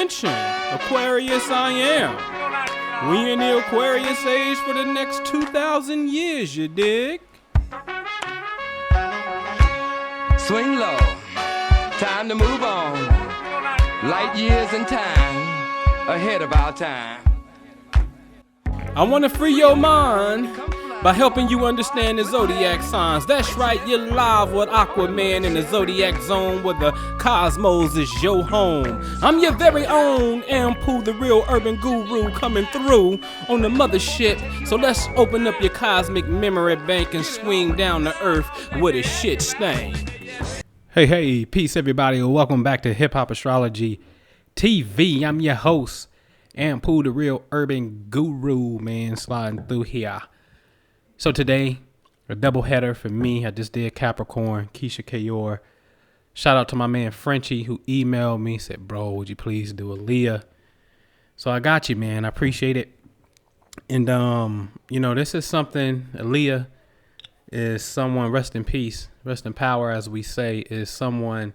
attention, Aquarius I am. We in the Aquarius age for the next 2,000 years, you dig? Swing low, time to move on. Light years in time, ahead of our time. I want to free your mind by helping you understand the zodiac signs. That's right, you're live with Aquaman in the zodiac zone where the cosmos is your home. I'm your very own Anpu, the real urban guru, coming through on the mothership. So let's open up your cosmic memory bank and swing down to earth where the shit stank. Hey, peace everybody, welcome back to Hip Hop Astrology TV. I'm your host, Anpu, the real urban guru, man, sliding through here. So today, a double header for me. I just did Capricorn, Keisha Kayor. Shout out to my man Frenchie who emailed me, said, bro, would you please do Aaliyah? So I got you, man. I appreciate it. And, this is something, Aaliyah is someone, rest in peace, rest in power, as we say, is someone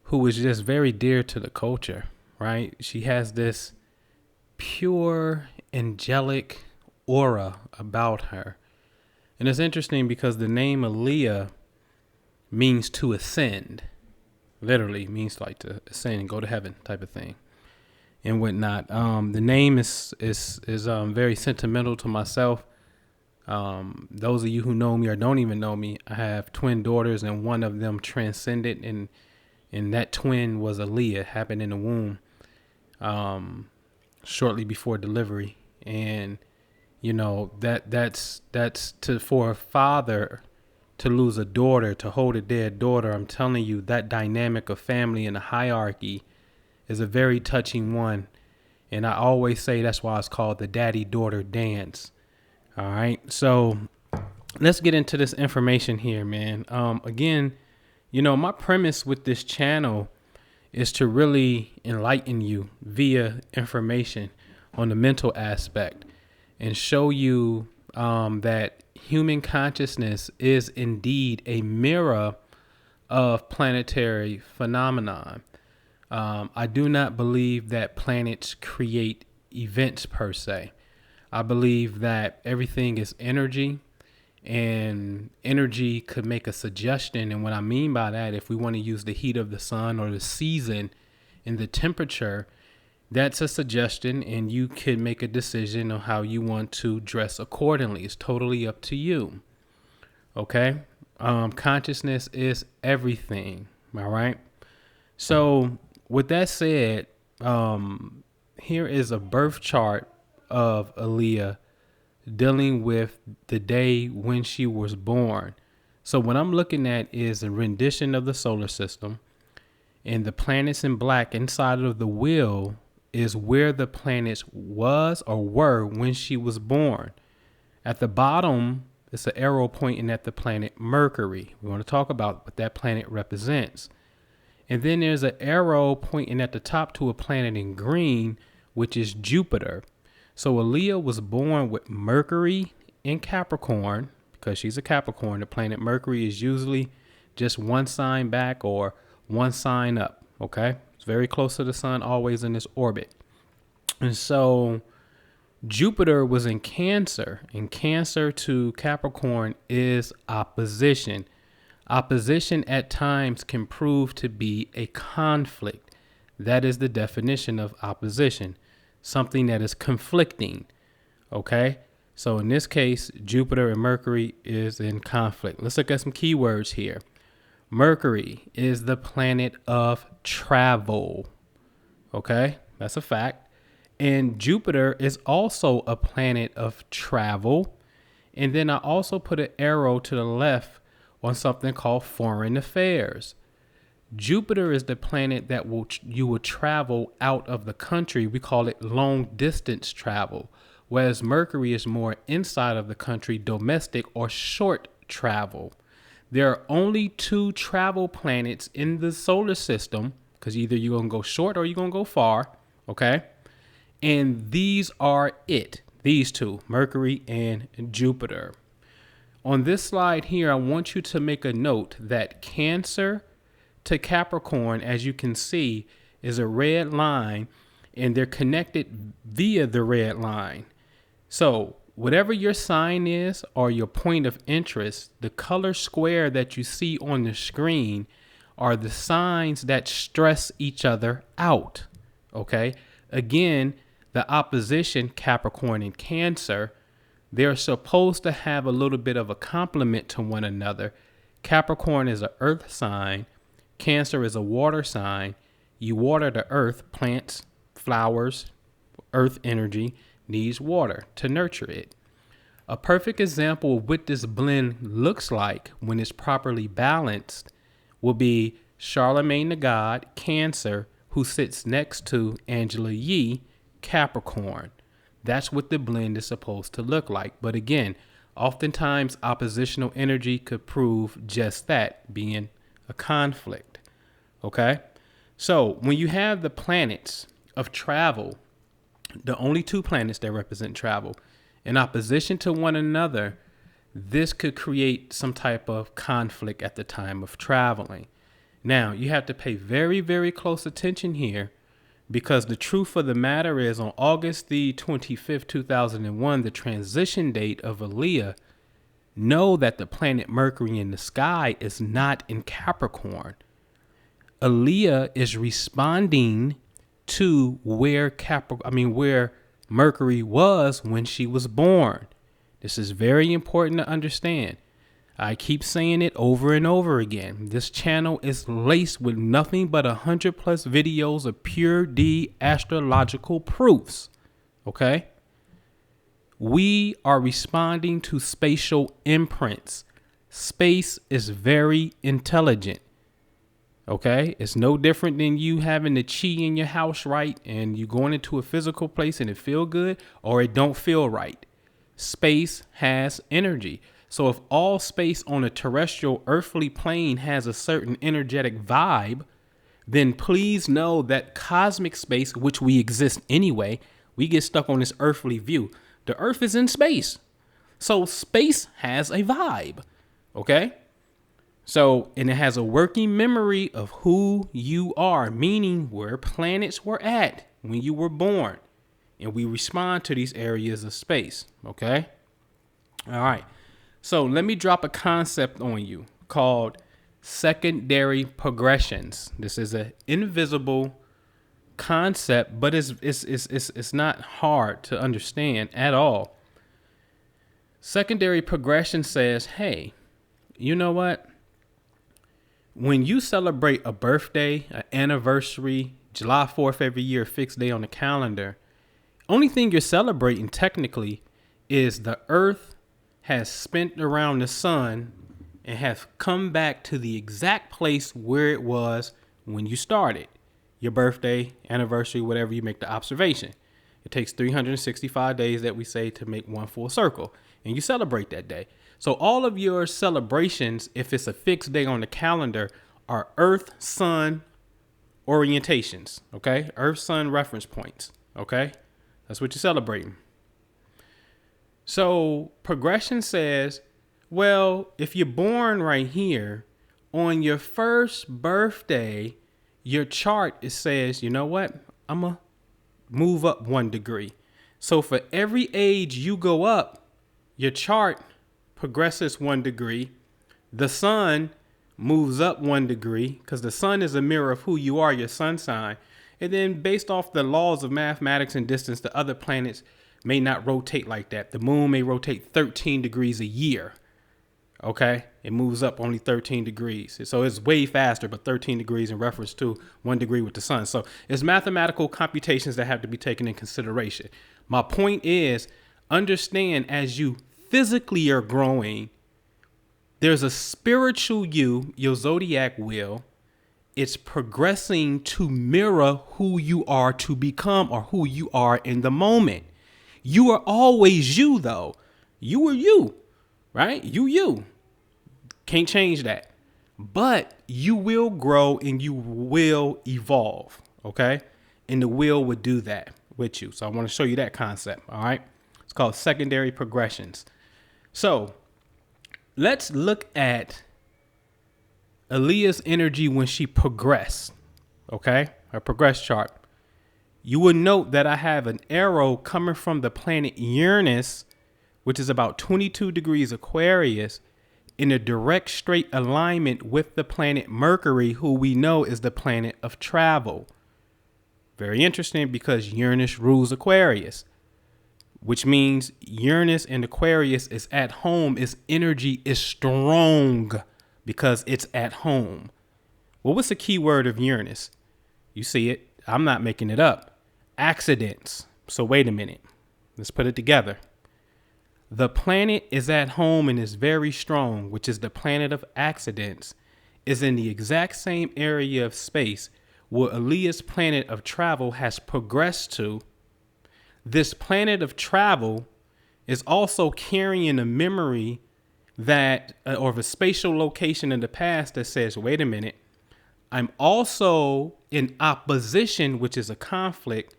who is just very dear to the culture, right? She has this pure, angelic aura about her. And it's interesting because the name Aaliyah means to ascend, literally means like to ascend and go to heaven type of thing and whatnot. The name is very sentimental to myself. Those of you who know me or don't even know me, I have twin daughters and one of them transcended, and that twin was Aaliyah, happened in the womb shortly before delivery. And that's for a father to lose a daughter, to hold a dead daughter. I'm telling you, that dynamic of family and the hierarchy is a very touching one. And I always say that's why it's called the daddy-daughter dance. All right. So let's get into this information here, man. Again, my premise with this channel is to really enlighten you via information on the mental aspect and show you that human consciousness is indeed a mirror of planetary phenomenon. I do not believe that planets create events per se. I believe that everything is energy, and energy could make a suggestion. And what I mean by that, if we want to use the heat of the sun or the season and the temperature, that's a suggestion, and you can make a decision on how you want to dress accordingly. It's totally up to you. Okay? Consciousness is everything. All right? So with that said, here is a birth chart of Aaliyah dealing with the day when she was born. So what I'm looking at is a rendition of the solar system, and the planets in black inside of the wheel is where the planets was or were when she was born. At the bottom, it's an arrow pointing at the planet Mercury. We want to talk about what that planet represents. And then there's an arrow pointing at the top to a planet in green, which is Jupiter. So Aaliyah was born with Mercury in Capricorn, because she's a Capricorn. The planet Mercury is usually just one sign back or one sign up. Okay. It's very close to the sun, always in this orbit. And so Jupiter was in Cancer, and Cancer to Capricorn is opposition. Opposition at times can prove to be a conflict. That is the definition of opposition, something that is conflicting. Okay. So in this case, Jupiter and Mercury is in conflict. Let's look at some keywords here. Mercury is the planet of travel. Okay, that's a fact. And Jupiter is also a planet of travel. And then I also put an arrow to the left on something called foreign affairs. Jupiter is the planet that you will travel out of the country. We call it long distance travel, whereas Mercury is more inside of the country, domestic or short travel. There are only two travel planets in the solar system, because either you're going to go short or you're going to go far. Okay. And these are it. These two, Mercury and Jupiter. On this slide here, I want you to make a note that Cancer to Capricorn, as you can see, is a red line and they're connected via the red line. So whatever your sign is or your point of interest, the color square that you see on the screen are the signs that stress each other out. Okay. Again, the opposition, Capricorn and Cancer, they're supposed to have a little bit of a complement to one another. Capricorn is an earth sign. Cancer is a water sign. You water the earth, plants, flowers, earth energy needs water to nurture it. A perfect example of what this blend looks like when it's properly balanced will be Charlemagne the God, Cancer, who sits next to Angela Yee, Capricorn. That's what the blend is supposed to look like. But again, oftentimes oppositional energy could prove just that, being a conflict. Okay? So when you have the planets of travel, the only two planets that represent travel, in opposition to one another, this could create some type of conflict at the time of traveling. Now, you have to pay very, very close attention here, because the truth of the matter is on August the 25th, 2001, the transition date of Aaliyah, know that the planet Mercury in the sky is not in Capricorn. Aaliyah is responding to where Mercury was when she was born. This is very important to understand. I keep saying it over and over again. This channel is laced with nothing but 100+ videos of pure D astrological proofs. Okay? We are responding to spatial imprints. Space is very intelligent. Okay? It's no different than you having the chi in your house, right? And you going into a physical place and it feel good or it don't feel right. Space has energy. So if all space on a terrestrial earthly plane has a certain energetic vibe, then please know that cosmic space, which we exist anyway, we get stuck on this earthly view. The earth is in space. So space has a vibe. Okay? So, and it has a working memory of who you are, meaning where planets were at when you were born. And we respond to these areas of space. Okay? All right. So let me drop a concept on you called secondary progressions. This is an invisible concept, but it's not hard to understand at all. Secondary progression says, hey, you know what? When you celebrate a birthday, an anniversary, July 4th every year, fixed day on the calendar, only thing you're celebrating technically is the earth has spent around the sun and has come back to the exact place where it was when you started. Your birthday, anniversary, whatever, you make the observation. It takes 365 days that we say to make one full circle, and you celebrate that day. So all of your celebrations, if it's a fixed day on the calendar, are Earth, Sun orientations, okay? Earth, Sun reference points, okay? That's what you're celebrating. So progression says, well, if you're born right here, on your first birthday, your chart, it says, you know what? I'm going to move up 1 degree. So for every age you go up, your chart progresses 1 degree. The sun moves up 1 degree because the sun is a mirror of who you are, your sun sign. And then based off the laws of mathematics and distance, the other planets may not rotate like that. The moon may rotate 13 degrees a year. Okay, it moves up only 13 degrees. So it's way faster, but 13 degrees in reference to 1 degree with the sun. So it's mathematical computations that have to be taken in consideration. My point is, understand as you physically are growing, there's a spiritual you, your zodiac wheel. It's progressing to mirror who you are to become or who you are in the moment. You are always you, though. You are you, right? You. Can't change that. But you will grow and you will evolve, okay? And the will would do that with you. So I want to show you that concept, all right? It's called secondary progressions. So let's look at Aaliyah's energy when she progressed, okay? Her progress chart. you will note that I have an arrow coming from the planet Uranus, which is about 22 degrees Aquarius, in a direct straight alignment with the planet Mercury, who we know is the planet of travel. Very interesting, because Uranus rules Aquarius, which means Uranus and Aquarius is at home. Its energy is strong because it's at home. Well, what's the key word of Uranus? You see it. I'm not making it up. Accidents. So wait a minute. Let's put it together. The planet is at home and is very strong, which is the planet of accidents, is in the exact same area of space where Aaliyah's planet of travel has progressed to. This planet of travel is also carrying a memory that, or of a spatial location in the past that says, wait a minute, I'm also in opposition, which is a conflict,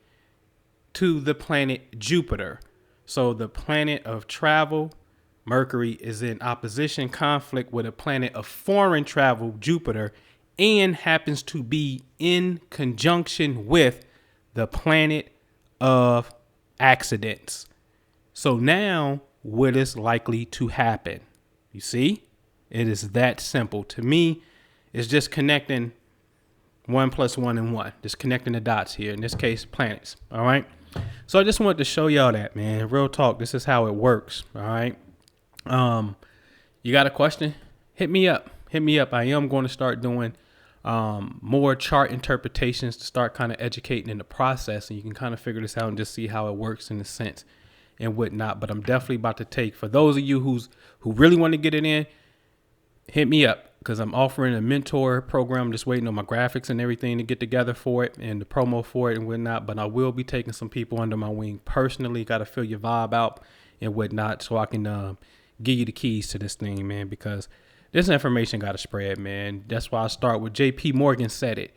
to the planet Jupiter. So the planet of travel, Mercury, is in opposition, conflict with a planet of foreign travel, Jupiter, and happens to be in conjunction with the planet of accidents. So now what is likely to happen? You see, it is that simple. To me, it's just connecting 1 + 1 and 1, just connecting the dots here. In this case, planets. All right. So I just wanted to show y'all that, man. Real talk. This is how it works. All right. You got a question? Hit me up. Hit me up. I am going to start doing more chart interpretations to start kind of educating in the process, and you can kind of figure this out and just see how it works in a sense and whatnot. But I'm definitely about to take, for those of you who really want to get it in, hit me up, because I'm offering a mentor program. I'm just waiting on my graphics and everything to get together for it and the promo for it and whatnot. But I will be taking some people under my wing personally. Got to feel your vibe out and whatnot, so I can give you the keys to this thing, man, because this information got to spread, man. That's why I start with JP Morgan said it.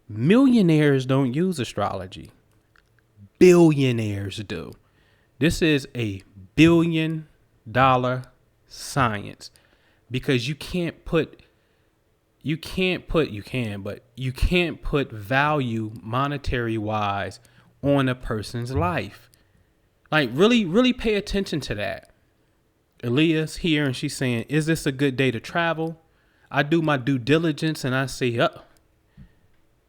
Millionaires don't use astrology. Billionaires do. This is a $1 billion science, because you can't put value monetary wise on a person's life. Like, really pay attention to that. Aaliyah's here and she's saying, is this a good day to travel? I do my due diligence and I say,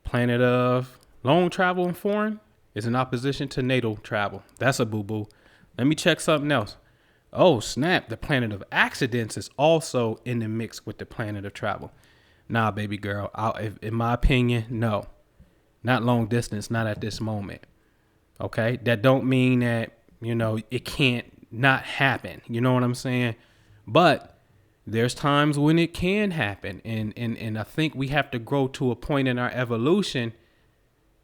planet of long travel and foreign is in opposition to natal travel. That's a boo-boo. Let me check something else. Oh, snap. The planet of accidents is also in the mix with the planet of travel. Nah, baby girl. In my opinion, no. Not long distance, not at this moment. Okay? That don't mean that, it can't not happen. You know what I'm saying? But there's times when it can happen. And I think we have to grow to a point in our evolution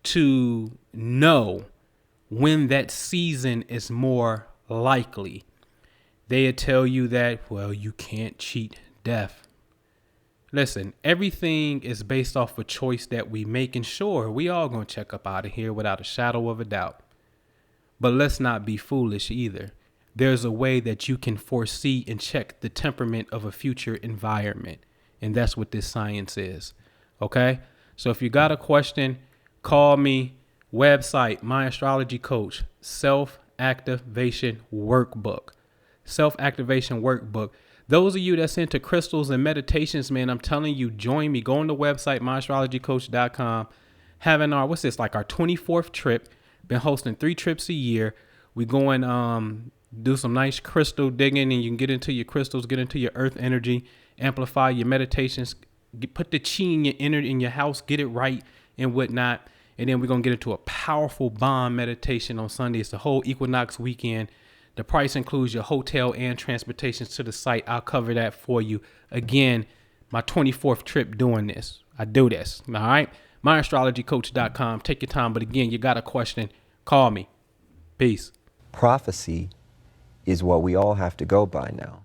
to know when that season is more likely. They'd tell you that, well, you can't cheat death. Listen, everything is based off a choice that we make. And sure, we all gonna check up out of here without a shadow of a doubt. But let's not be foolish either. There's a way that you can foresee and check the temperament of a future environment. And that's what this science is. Okay? So if you got a question, call me. Website, My Astrology Coach, Self-Activation Workbook. Self-Activation Workbook. Those of you that's into crystals and meditations, man, I'm telling you, join me. Go on the website, myastrologycoach.com. Having our 24th trip. Been hosting 3 trips a year. We going do some nice crystal digging, and you can get into your crystals, get into your earth energy, amplify your meditations, put the chi in your house, get it right and whatnot. And then we're going to get into a powerful bomb meditation on Sunday. It's the whole equinox weekend. The price includes your hotel and transportation to the site. I'll cover that for you. Again, my 24th trip doing this. I do this. All right. myastrologycoach.com. Take your time. But again, you got a question, call me. Peace. Prophecy is what we all have to go by now.